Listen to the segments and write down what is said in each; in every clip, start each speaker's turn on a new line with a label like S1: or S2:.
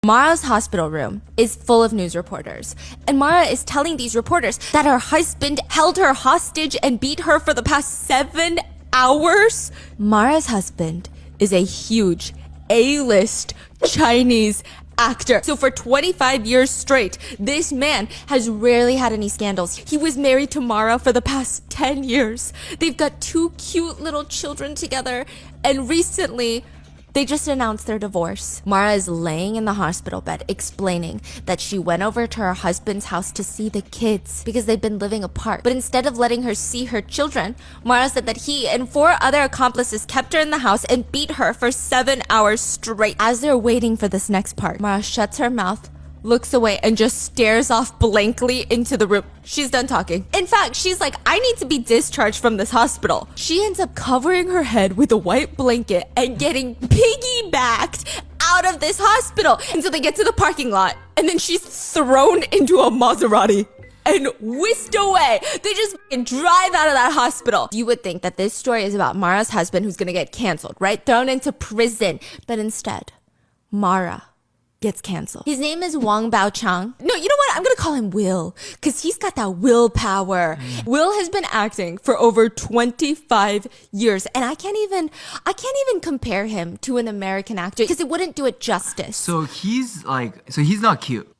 S1: Mara's hospital room is full of news reporters, and Mara is telling these reporters that her husband held her hostage and beat her for the past 7 hours. Mara's husband is a huge A-list Chinese actor. So for 25 years straight, this man has rarely had any scandals. He was married to Mara for the past 10 years. They've got 2 cute little children together, and recently they just announced their divorce. Mara is laying in the hospital bed explaining that she went over to her husband's house to see the kids because they've been living apart. But instead of letting her see her children, Mara said that he and 4 other accomplices kept her in the house and beat her for 7 hours straight. As they're waiting for this next part, Mara shuts her mouth, looks away, and just stares off blankly into the room. She's done talking. In fact, she's like, I need to be discharged from this hospital. She ends up covering her head with a white blanket and getting piggybacked out of this hospital until they get to the parking lot. And then she's thrown into a Maserati and whisked away. They just drive out of that hospital. You would think that this story is about Mara's husband who's gonna get canceled, right? Thrown into prison. But instead, Mara gets canceled. His name is Wang Baochang. No, you know what? I'm gonna call him Will, because he's got that willpower. Will has been acting for over 25 years, and I can't even compare him to an American actor because it wouldn't do it justice.
S2: So he's not cute.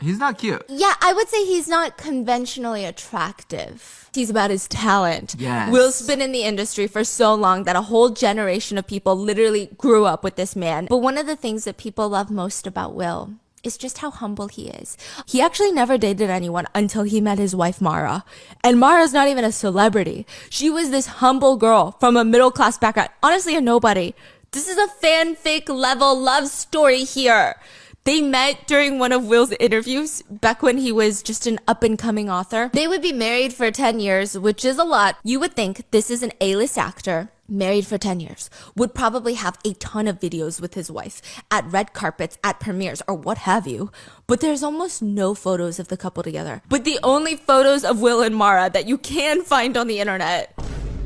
S2: He's not cute.
S1: Yeah, I would say he's not conventionally attractive. He's about his talent.
S2: Yes.
S1: Will's been in the industry for so long that a whole generation of people literally grew up with this man. But one of the things that people love most about Will is just how humble he is. He actually never dated anyone until he met his wife, Mara. And Mara's not even a celebrity. She was this humble girl from a middle-class background. Honestly, a nobody. This is a fanfic level love story here. They met during one of Will's interviews back when he was just an up-and-coming author. They would be married for 10 years, which is a lot. You would think this is an A-list actor, married for 10 years, would probably have a ton of videos with his wife at red carpets, at premieres, or what have you. But there's almost no photos of the couple together. But the only photos of Will and Mara that you can find on the internet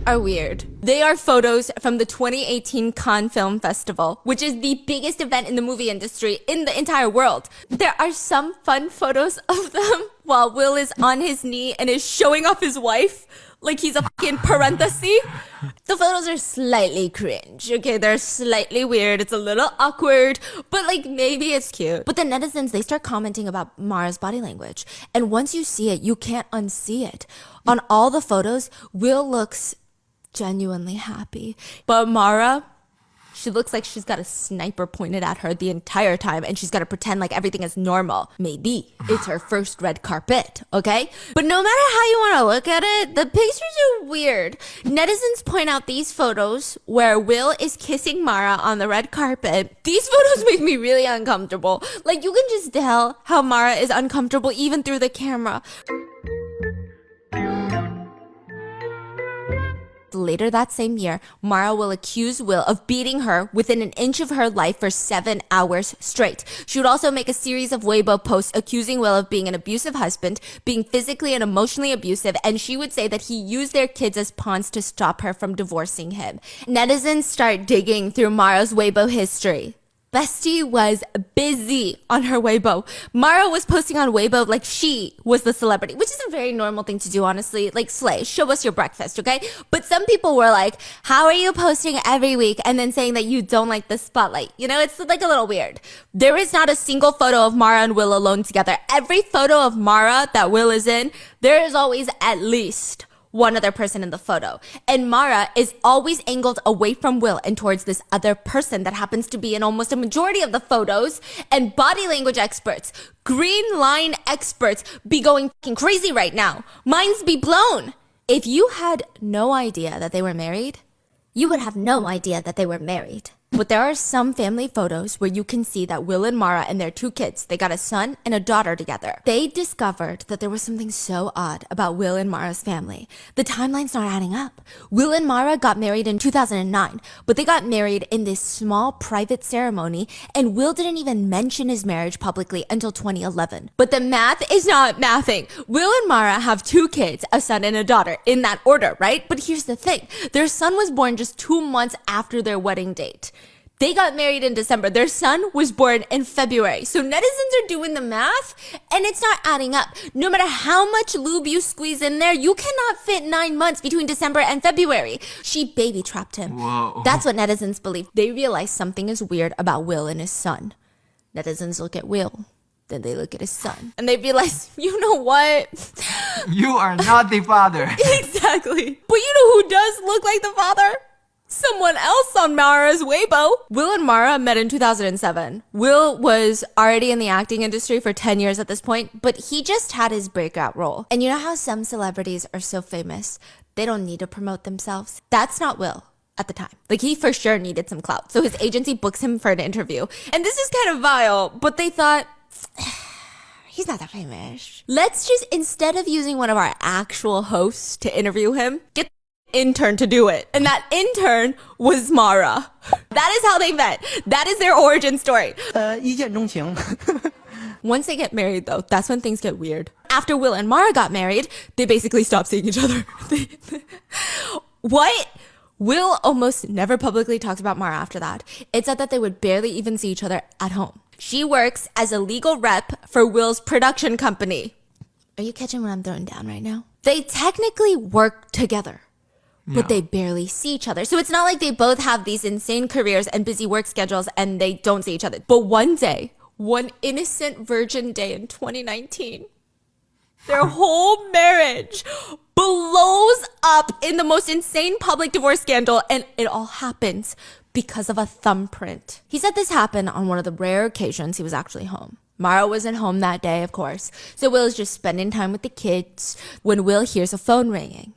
S1: are weird. They are photos from the 2018 Cannes Film Festival, which is the biggest event in the movie industry in the entire world. There are some fun photos of them while Will is on his knee and is showing off his wife like he's a fucking parenthesis. The photos are slightly cringe, okay? They're slightly weird. It's a little awkward, but like maybe it's cute. But the netizens, they start commenting about Mara's body language. And once you see it, you can't unsee it. On all the photos, Will looks genuinely happy. But Mara, she looks like she's got a sniper pointed at her the entire time and she's got to pretend like everything is normal. Maybe it's her first red carpet, okay? But no matter how you want to look at it, the pictures are weird. Netizens point out these photos where Will is kissing Mara on the red carpet. These photos make me really uncomfortable. Like, you can just tell how Mara is uncomfortable even through the camera. Later that same year, Mara will accuse Will of beating her within an inch of her life for 7 hours straight. She would also make a series of Weibo posts accusing Will of being an abusive husband, being physically and emotionally abusive, and she would say that he used their kids as pawns to stop her from divorcing him. Netizens start digging through Mara's Weibo history. Bestie was busy on her Weibo. Mara was posting on Weibo like she was the celebrity, which is a very normal thing to do, honestly. Like, slay, show us your breakfast, okay? But some people were like, how are you posting every week and then saying that you don't like the spotlight? You know, it's like a little weird. There is not a single photo of Mara and Will alone together. Every photo of Mara that Will is in, there is always at least one other person in the photo. And Mara is always angled away from Will and towards this other person that happens to be in almost a majority of the photos. And body language experts, green line experts be going fucking crazy right now. Minds be blown. If you had no idea that they were married, you would have no idea that they were married. But there are some family photos where you can see that Will and Mara and their 2 kids, they got a son and a daughter together. They discovered that there was something so odd about Will and Mara's family. The timeline's not adding up. Will and Mara got married in 2009, but they got married in this small private ceremony, and Will didn't even mention his marriage publicly until 2011. But the math is not mathing. Will and Mara have 2 kids, a son and a daughter, in that order, right? But here's the thing. Their son was born just 2 months after their wedding date. They got married in December. Their son was born in February. So netizens are doing the math and it's not adding up. No matter how much lube you squeeze in there, you cannot fit 9 months between December and February. She baby trapped him.
S2: Whoa.
S1: That's what netizens believe. They realize something is weird about Will and his son. Netizens look at Will. Then they look at his son. And they realize, you know what?
S2: You are not the father.
S1: Exactly. But you know who does look like the father? Someone else on Mara's Weibo. Will and Mara met in 2007. Will was already in the acting industry for 10 years at this point, but he just had his breakout role. And you know how some celebrities are so famous, they don't need to promote themselves? That's not Will at the time. Like, he for sure needed some clout. So his agency books him for an interview. And this is kind of vile, but they thought, he's not that famous. Let's just, instead of using one of our actual hosts to interview him, get intern to do it. And that intern was Mara. That is how they met. That is their origin story.
S3: 一见钟情
S1: Once they get married, though, that's when things get weird. After Will and Mara got married, they basically stopped seeing each other. What? Will almost never publicly talked about Mara after that. It said that they would barely even see each other at home. She works as a legal rep for Will's production company. Are you catching what I'm throwing down right now? They technically work together, but they barely see each other. So it's not like they both have these insane careers and busy work schedules and they don't see each other. But one day, one innocent virgin day in 2019, their whole marriage blows up in the most insane public divorce scandal, and it all happens because of a thumbprint. He said this happened on one of the rare occasions he was actually home. Mara wasn't home that day, of course, so Will is just spending time with the kids when Will hears a phone ringing.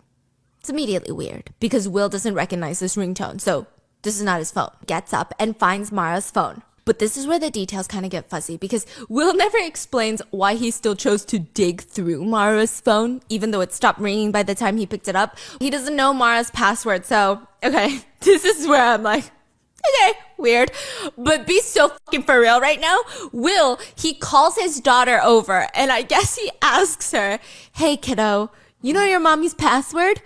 S1: It's immediately weird because Will doesn't recognize this ringtone, so this is not his phone. Gets up and finds Mara's phone. But this is where the details kind of get fuzzy because Will never explains why he still chose to dig through Mara's phone, even though it stopped ringing by the time he picked it up. He doesn't know Mara's password, so, okay, this is where I'm like, okay, weird. But be so fucking for real right now. Will, he calls his daughter over, and I guess he asks her, hey, kiddo, you know your mommy's password?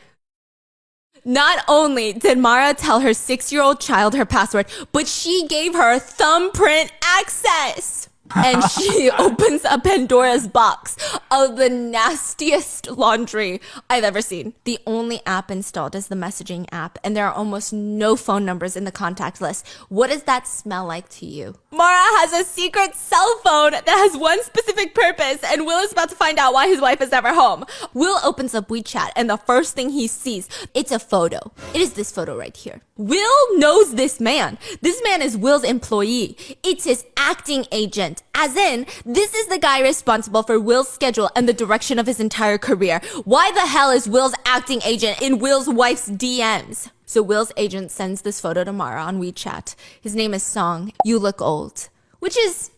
S1: Not only did Mara tell her 6-year-old child her password, but she gave her thumbprint access. And she opens a Pandora's box of the nastiest laundry I've ever seen. The only app installed is the messaging app, and there are almost no phone numbers in the contact list. What does that smell like to you? Mara has a secret cell phone that has one specific purpose, and Will is about to find out why his wife is never home. Will opens up WeChat, and the first thing he sees, it's a photo. It is this photo right here. Will knows this man. This man is Will's employee. It's his acting agent. As in, this is the guy responsible for Will's schedule and the direction of his entire career. Why the hell is Will's acting agent in Will's wife's DMs? So Will's agent sends this photo to Mara on WeChat. His name is Song. You look old. Which is,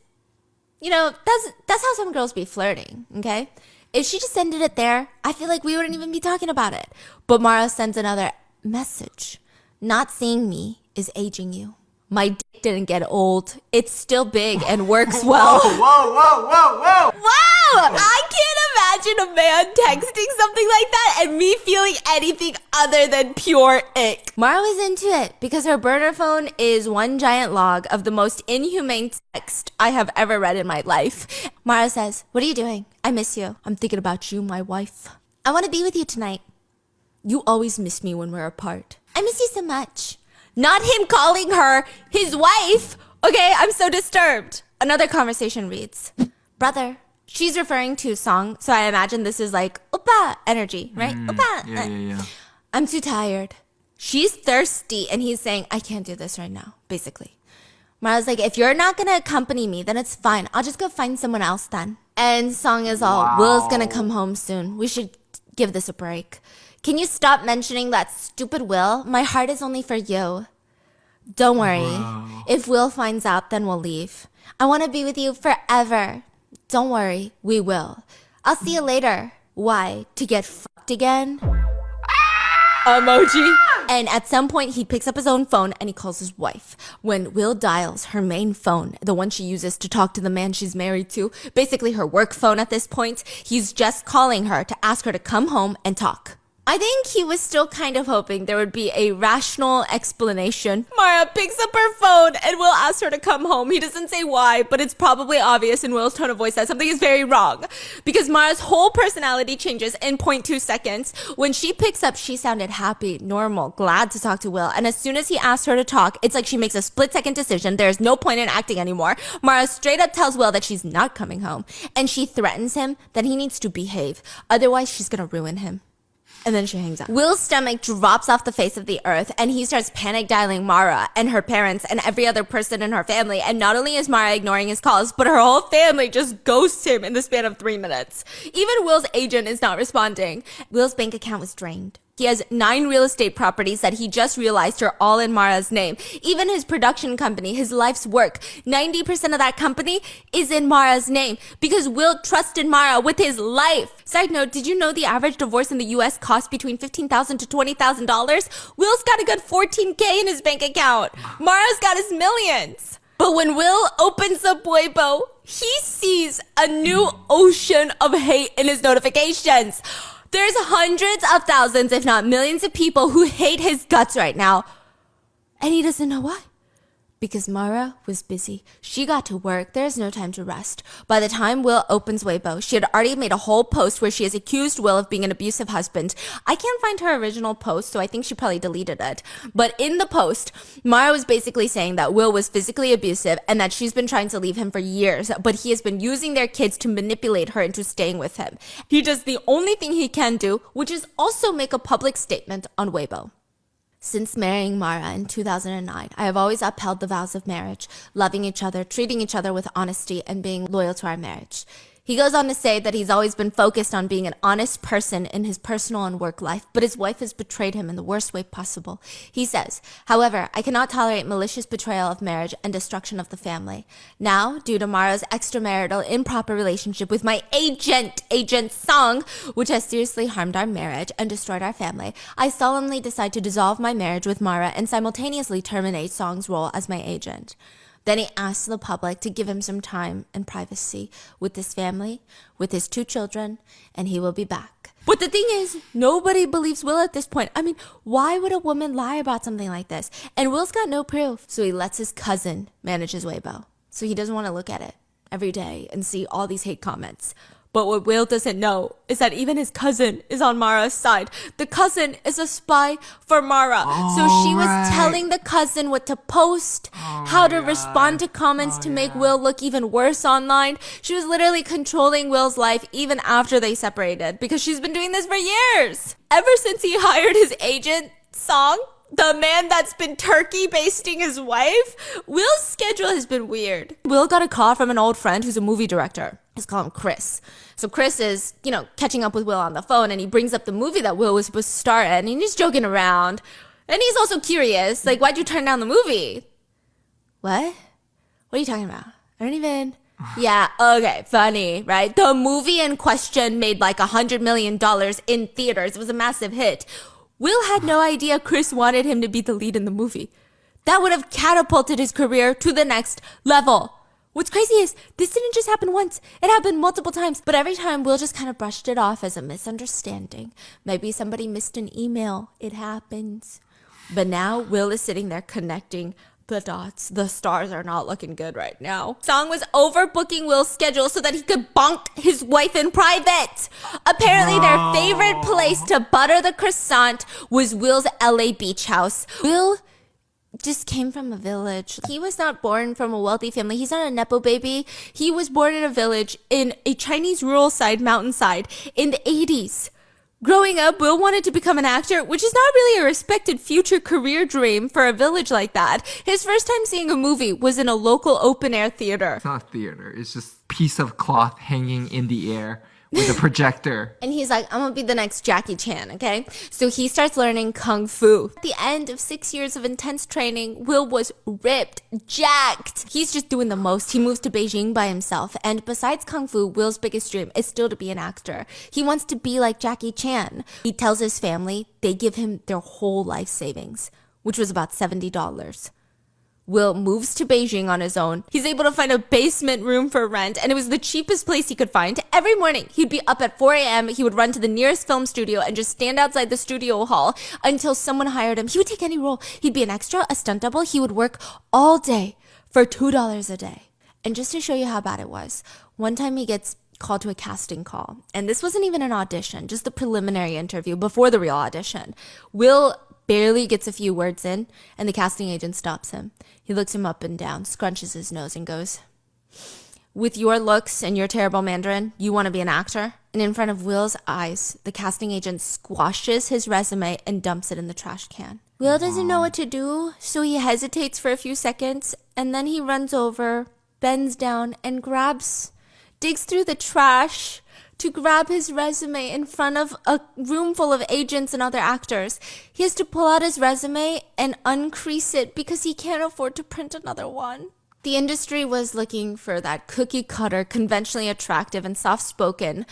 S1: you know, that's how some girls be flirting, okay? If she just ended it there, I feel like we wouldn't even be talking about it. But Mara sends another message. Not seeing me is aging you. My dick didn't get old. It's still big and works well.
S2: Whoa.
S1: Wow! I can't imagine a man texting something like that and me feeling anything other than pure ick. Mara was into it because her burner phone is one giant log of the most inhumane text I have ever read in my life. Mara says, what are you doing? I miss you. I'm thinking about you, my wife. I want to be with you tonight. You always miss me when we're apart. I miss you so much. Not him calling her his wife. Okay, I'm so disturbed. Another conversation reads, brother. She's referring to Song, so I imagine this is like oppa energy, right? Oppa.
S2: Yeah.
S1: I'm too tired. She's thirsty, and he's saying, I can't do this right now, basically. Mara's like, if you're not gonna accompany me, then it's fine. I'll just go find someone else then. And Song is all,
S2: Wow.
S1: Will's gonna come home soon. We should give this a break. Can you stop mentioning that stupid Will? My heart is only for you. Don't worry.
S2: Wow.
S1: If Will finds out, then we'll leave. I want to be with you forever. Don't worry. We will. I'll see you later. Why? To get fucked again? Emoji. And at some point, he picks up his own phone and he calls his wife. When Will dials her main phone, the one she uses to talk to the man she's married to, basically her work phone at this point, he's just calling her to ask her to come home and talk. I think he was still kind of hoping there would be a rational explanation. Mara picks up her phone and Will asks her to come home. He doesn't say why, but it's probably obvious in Will's tone of voice that something is very wrong. Because Mara's whole personality changes in 0.2 seconds. When she picks up, she sounded happy, normal, glad to talk to Will. And as soon as he asks her to talk, it's like she makes a split-second decision. There's no point in acting anymore. Mara straight up tells Will that she's not coming home. And she threatens him that he needs to behave. Otherwise, she's gonna ruin him. And then she hangs up. Will's stomach drops off the face of the earth and he starts panic dialing Mara and her parents and every other person in her family. And not only is Mara ignoring his calls, but her whole family just ghosts him in the span of 3 minutes. Even Will's agent is not responding. Will's bank account was drained. He has 9 real estate properties that he just realized are all in Mara's name. Even his production company, his life's work, 90% of that company is in Mara's name because Will trusted Mara with his life. Side note, did you know the average divorce in the US costs between $15,000 to $20,000? Will's got a good $14K in his bank account. Mara's got his millions. But when Will opens up Weibo, he sees a new ocean of hate in his notifications. There's hundreds of thousands, if not millions of people who hate his guts right now. And he doesn't know why. Because Mara was busy. She got to work. There's no time to rest. By the time Will opens Weibo, she had already made a whole post where she has accused Will of being an abusive husband. I can't find her original post, so I think she probably deleted it. But in the post, Mara was basically saying that Will was physically abusive and that she's been trying to leave him for years, but he has been using their kids to manipulate her into staying with him. He does the only thing he can do, which is also make a public statement on Weibo. Since marrying Mara in 2009, I have always upheld the vows of marriage, loving each other, treating each other with honesty, and being loyal to our marriage. He goes on to say that he's always been focused on being an honest person in his personal and work life, but his wife has betrayed him in the worst way possible. He says, however, I cannot tolerate malicious betrayal of marriage and destruction of the family. Now, due to Mara's extramarital improper relationship with my agent Song, which has seriously harmed our marriage and destroyed our family, I solemnly decide to dissolve my marriage with Mara and simultaneously terminate Song's role as my agent. Then he asks the public to give him some time and privacy with his family, with his 2 children, and he will be back. But the thing is, nobody believes Will at this point. I mean, why would a woman lie about something like this? And Will's got no proof. So he lets his cousin manage his Weibo. So he doesn't want to look at it every day and see all these hate comments. But what Will doesn't know is that even his cousin is on Mara's side. The cousin is a spy for Mara. So she was telling the cousin what to post, how to respond to comments to make Will look even worse online. She was literally controlling Will's life even after they separated because she's been doing this for years. Ever since he hired his agent, Song, the man that's been turkey basting his wife, Will's schedule has been weird. Will got a call from an old friend who's a movie director. Let's call him Chris. So Chris is, catching up with Will on the phone and he brings up the movie that Will was supposed to star in and he's joking around. And he's also curious, like, why'd you turn down the movie? What? What are you talking about? I don't even... Yeah, okay, funny, right? The movie in question made like $100 million in theaters. It was a massive hit. Will had no idea Chris wanted him to be the lead in the movie. That would have catapulted his career to the next level. What's crazy is this didn't just happen once. It happened multiple times. But every time, Will just kind of brushed it off as a misunderstanding. Maybe somebody missed an email. It happens. But now Will is sitting there connecting the dots. The stars are not looking good right now. Song was overbooking Will's schedule so that he could bonk his wife in private. Apparently their favorite place to butter the croissant was Will's LA beach house. Will just came from a village. He was not born from a wealthy family. He's not a Nepo baby. He was born in a village in a Chinese rural mountainside in the 80s. Growing up, Will wanted to become an actor, which is not really a respected future career dream for a village like that. His first time seeing a movie was in a local open-air theater.
S2: It's not theater. It's just piece of cloth hanging in the air with a projector.
S1: And he's like, I'm gonna be the next Jackie Chan, okay? So he starts learning Kung Fu. At the end of 6 years of intense training, Will was ripped, jacked. He's just doing the most. He moves to Beijing by himself. And besides Kung Fu, Will's biggest dream is still to be an actor. He wants to be like Jackie Chan. He tells his family they give him their whole life savings, which was about $70. Will moves to Beijing on his own. He's able to find a basement room for rent, and it was the cheapest place he could find. Every morning, he'd be up at 4 a.m. He would run to the nearest film studio and just stand outside the studio hall until someone hired him. He would take any role. He'd be an extra, a stunt double. He would work all day for $2 a day. And just to show you how bad it was, one time he gets called to a casting call. And this wasn't even an audition, just the preliminary interview before the real audition. Will barely gets a few words in, and the casting agent stops him. He looks him up and down, scrunches his nose, and goes, "With your looks and your terrible Mandarin, you want to be an actor?" And in front of Will's eyes, the casting agent squashes his resume and dumps it in the trash can. Will doesn't know what to do, so he hesitates for a few seconds, and then he runs over, bends down, and digs through the trash to grab his resume in front of a room full of agents and other actors. He has to pull out his resume and uncrease it because he can't afford to print another one. The industry was looking for that cookie cutter, conventionally attractive and soft-spoken,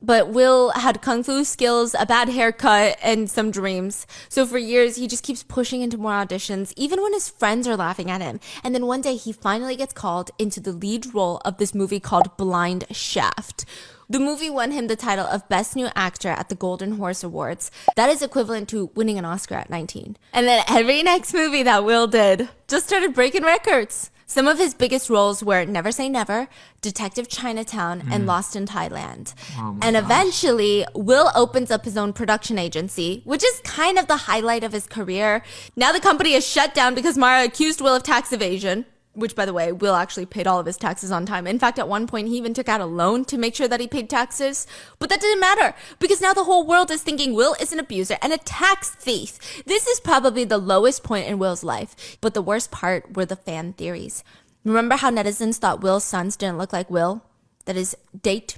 S1: but Will had kung fu skills, a bad haircut, and some dreams. So for years, he just keeps pushing into more auditions, even when his friends are laughing at him. And then one day, he finally gets called into the lead role of this movie called Blind Shaft. The movie won him the title of Best New Actor at the Golden Horse Awards. That is equivalent to winning an Oscar at 19. And then every next movie that Will did just started breaking records. Some of his biggest roles were Never Say Never, Detective Chinatown, and Lost in Thailand. And eventually, Will opens up his own production agency, which is kind of the highlight of his career. Now the company is shut down because Mara accused Will of tax evasion, which, by the way, Will actually paid all of his taxes on time. In fact, at one point, he even took out a loan to make sure that he paid taxes. But that didn't matter because now the whole world is thinking Will is an abuser and a tax thief. This is probably the lowest point in Will's life. But the worst part were the fan theories. Remember how netizens thought Will's sons didn't look like Will? That his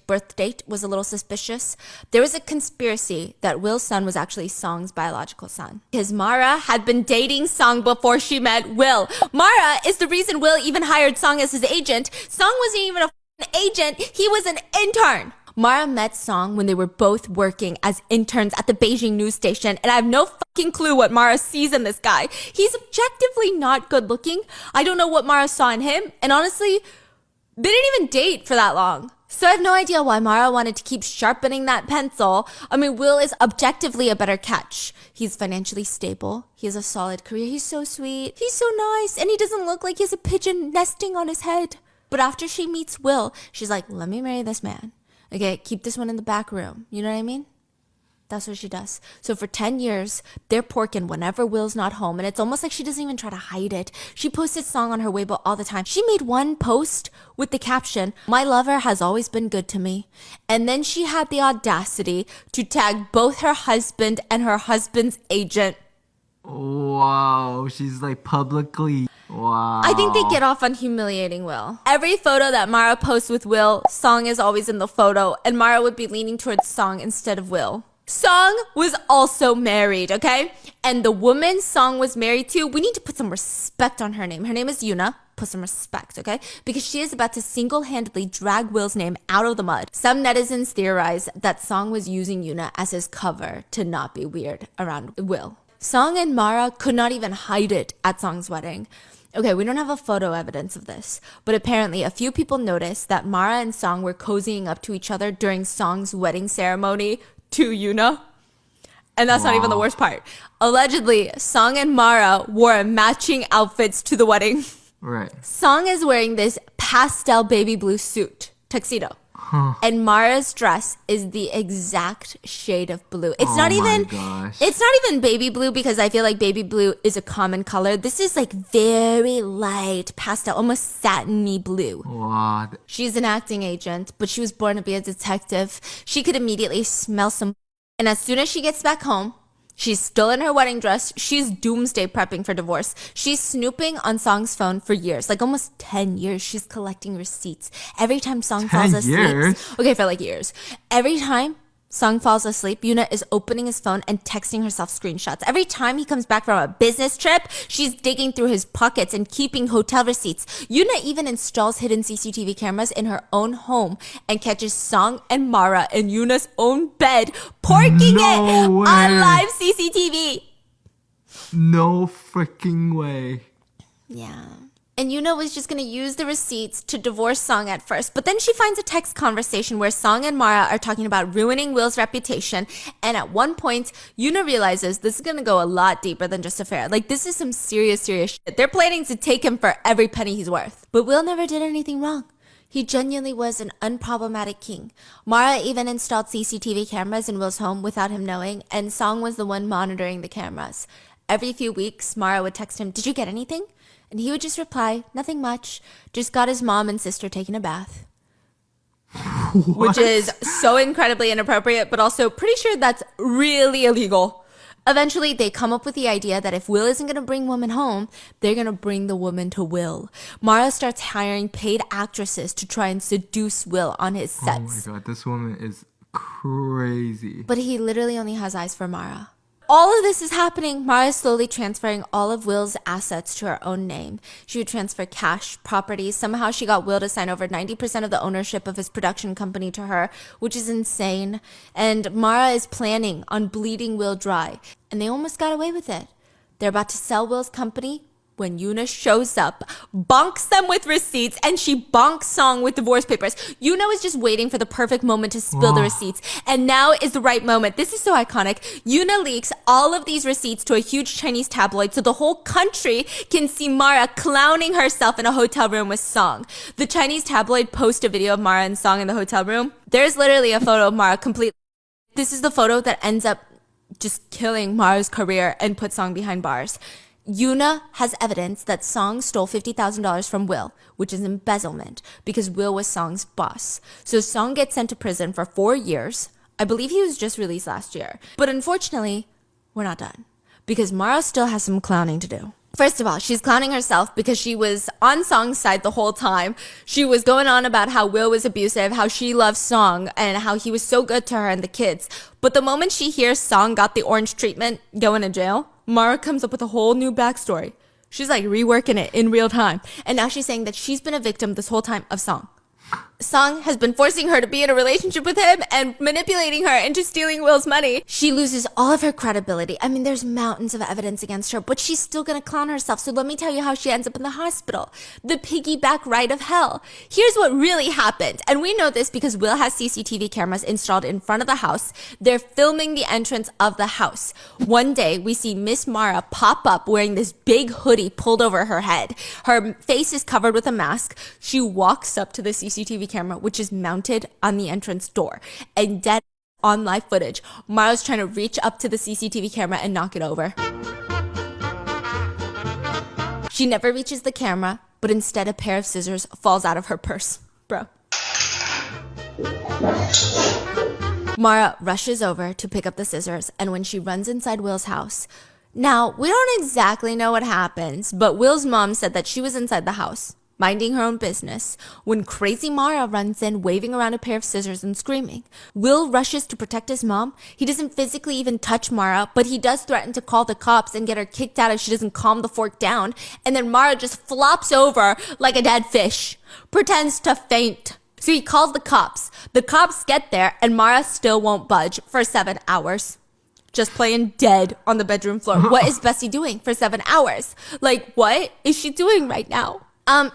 S1: birth date was a little suspicious. There was a conspiracy that Will's son was actually Song's biological son. Because Mara had been dating Song before she met Will. Mara is the reason Will even hired Song as his agent. Song wasn't even a agent, he was an intern. Mara met Song when they were both working as interns at the Beijing news station, and I have no fucking clue what Mara sees in this guy. He's objectively not good looking. I don't know what Mara saw in him, and honestly, they didn't even date for that long. So I have no idea why Mara wanted to keep sharpening that pencil. I mean, Will is objectively a better catch. He's financially stable. He has a solid career. He's so sweet. He's so nice. And he doesn't look like he has a pigeon nesting on his head. But after she meets Will, she's like, let me marry this man. Okay, keep this one in the back room. You know what I mean? That's what she does. So for 10 years, they're porking whenever Will's not home. And it's almost like she doesn't even try to hide it. She posts his song on her Weibo all the time. She made one post with the caption, "My lover has always been good to me." And then she had the audacity to tag both her husband and her husband's agent.
S2: Wow, she's like publicly. Wow.
S1: I think they get off on humiliating Will. Every photo that Mara posts with Will, Song is always in the photo. And Mara would be leaning towards Song instead of Will. Song was also married, okay? And the woman Song was married to, we need to put some respect on her name. Her name is Yuna. Put some respect, okay? Because she is about to single-handedly drag Will's name out of the mud. Some netizens theorize that Song was using Yuna as his cover to not be weird around Will. Song and Mara could not even hide it at Song's wedding. Okay, we don't have a photo evidence of this, but apparently a few people noticed that Mara and Song were cozying up to each other during Song's wedding ceremony to Yuna. And that's not even the worst part. Allegedly, Song and Mara wore matching outfits to the wedding.
S2: Right.
S1: Song is wearing this pastel baby blue suit, tuxedo. And Mara's dress is the exact shade of blue. It's not even baby blue because I feel like baby blue is a common color. This is like very light pastel, almost satiny blue.
S2: Wow.
S1: She's an acting agent, but she was born to be a detective. She could immediately smell some. And as soon as she gets back home, she's still in her wedding dress. She's doomsday prepping for divorce. She's snooping on Song's phone for years, like almost 10 years. She's collecting receipts. Every time Song falls asleep. Okay, for like years. Every time Song falls asleep, Yuna is opening his phone and texting herself screenshots. Every time he comes back from a business trip, she's digging through his pockets and keeping hotel receipts. Yuna even installs hidden CCTV cameras in her own home and catches Song and Mara in Yuna's own bed, porking it on live CCTV.
S2: No freaking way.
S1: Yeah. And Yuna was just going to use the receipts to divorce Song at first. But then she finds a text conversation where Song and Mara are talking about ruining Will's reputation. And at one point, Yuna realizes this is going to go a lot deeper than just a affair. Like, this is some serious shit. They're planning to take him for every penny he's worth. But Will never did anything wrong. He genuinely was an unproblematic king. Mara even installed CCTV cameras in Will's home without him knowing. And Song was the one monitoring the cameras. Every few weeks, Mara would text him, "Did you get anything?" And he would just reply, "Nothing much. Just got his mom and sister taking a bath." Which is so incredibly inappropriate, but also pretty sure that's really illegal. Eventually, they come up with the idea that if Will isn't going to bring women home, they're going to bring the woman to Will. Mara starts hiring paid actresses to try and seduce Will on his sets.
S2: Oh my god, this woman is crazy.
S1: But he literally only has eyes for Mara. All of this is happening. Mara is slowly transferring all of Will's assets to her own name. She would transfer cash, properties. Somehow she got Will to sign over 90% of the ownership of his production company to her, which is insane. And Mara is planning on bleeding Will dry. And they almost got away with it. They're about to sell Will's company when Yuna shows up, bonks them with receipts, and she bonks Song with divorce papers. Yuna was just waiting for the perfect moment to spill the receipts, and now is the right moment. This is so iconic. Yuna leaks all of these receipts to a huge Chinese tabloid so the whole country can see Mara clowning herself in a hotel room with Song. The Chinese tabloid posts a video of Mara and Song in the hotel room. There's literally a photo of Mara completely. This is the photo that ends up just killing Mara's career and put Song behind bars. Yuna has evidence that Song stole $50,000 from Will, which is embezzlement, because Will was Song's boss. So Song gets sent to prison for 4 years. I believe he was just released last year. But unfortunately, we're not done, because Mara still has some clowning to do. First of all, she's clowning herself because she was on Song's side the whole time. She was going on about how Will was abusive, how she loves Song, and how he was so good to her and the kids. But the moment she hears Song got the orange treatment going to jail, Mara comes up with a whole new backstory. She's like reworking it in real time. And now she's saying that she's been a victim this whole time of Song. Song has been forcing her to be in a relationship with him and manipulating her into stealing Will's money. She loses all of her credibility. I mean, there's mountains of evidence against her, but she's still gonna clown herself. So let me tell you how she ends up in the hospital. The piggyback ride of hell. Here's what really happened. And we know this because Will has CCTV cameras installed in front of the house. They're filming the entrance of the house. One day, we see Miss Mara pop up wearing this big hoodie pulled over her head. Her face is covered with a mask. She walks up to the CCTV camera, which is mounted on the entrance door, and dead on live footage, Mara's trying to reach up to the CCTV camera and knock it over. She never reaches the camera, but instead a pair of scissors falls out of her purse. Bro. Mara rushes over to pick up the scissors, and when she runs inside Will's house, now we don't exactly know what happens, but Will's mom said that she was inside the house, minding her own business, when crazy Mara runs in waving around a pair of scissors and screaming. Will rushes to protect his mom. He doesn't physically even touch Mara, but he does threaten to call the cops and get her kicked out if she doesn't calm the fork down. And then Mara just flops over like a dead fish, pretends to faint. So he calls the cops. The cops get there and Mara still won't budge for 7 hours. Just playing dead on the bedroom floor. What is Bessie doing for 7 hours? Like, what is she doing right now?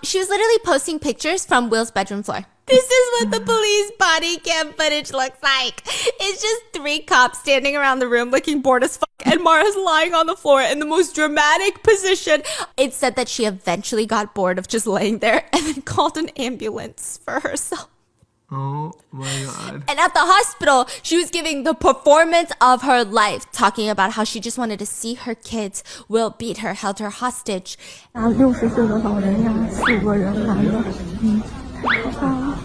S1: She was literally posting pictures from Will's bedroom floor. This is what the police body cam footage looks like. It's just 3 cops standing around the room looking bored as fuck, and Mara's lying on the floor in the most dramatic position. It said that she eventually got bored of just laying there and then called an ambulance for herself.
S2: Oh my god.
S1: And at the hospital, she was giving the performance of her life, talking about how she just wanted to see her kids. Will beat her, held her hostage.
S3: 60岁的老人呀，4个人来了，太可怕了。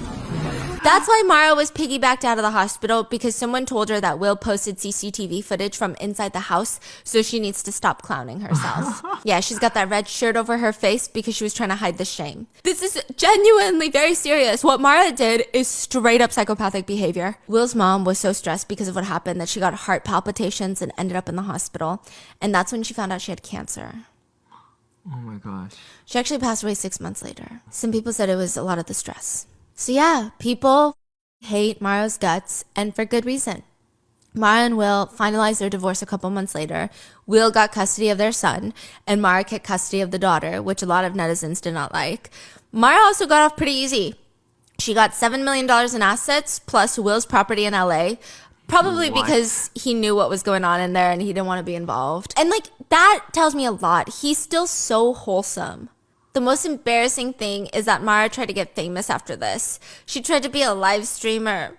S1: That's why Mara was piggybacked out of the hospital, because someone told her that Will posted CCTV footage from inside the house, so she needs to stop clowning herself. Yeah, she's got that red shirt over her face because she was trying to hide the shame. This is genuinely very serious. What Mara did is straight up psychopathic behavior. Will's mom was so stressed because of what happened that she got heart palpitations and ended up in the hospital. And that's when she found out she had cancer.
S2: Oh my gosh.
S1: She actually passed away 6 months later. Some people said it was a lot of the stress. So yeah, people hate Mara's guts, and for good reason. Mara and Will finalized their divorce a couple months later. Will got custody of their son, and Mara kept custody of the daughter, which a lot of netizens did not like. Mara also got off pretty easy. She got $7 million in assets, plus Will's property in LA, probably
S2: What?
S1: because he knew what was going on in there and he didn't want to be involved. And like, that tells me a lot. He's still so wholesome. The most embarrassing thing is that Mara tried to get famous after this. She tried to be a live streamer.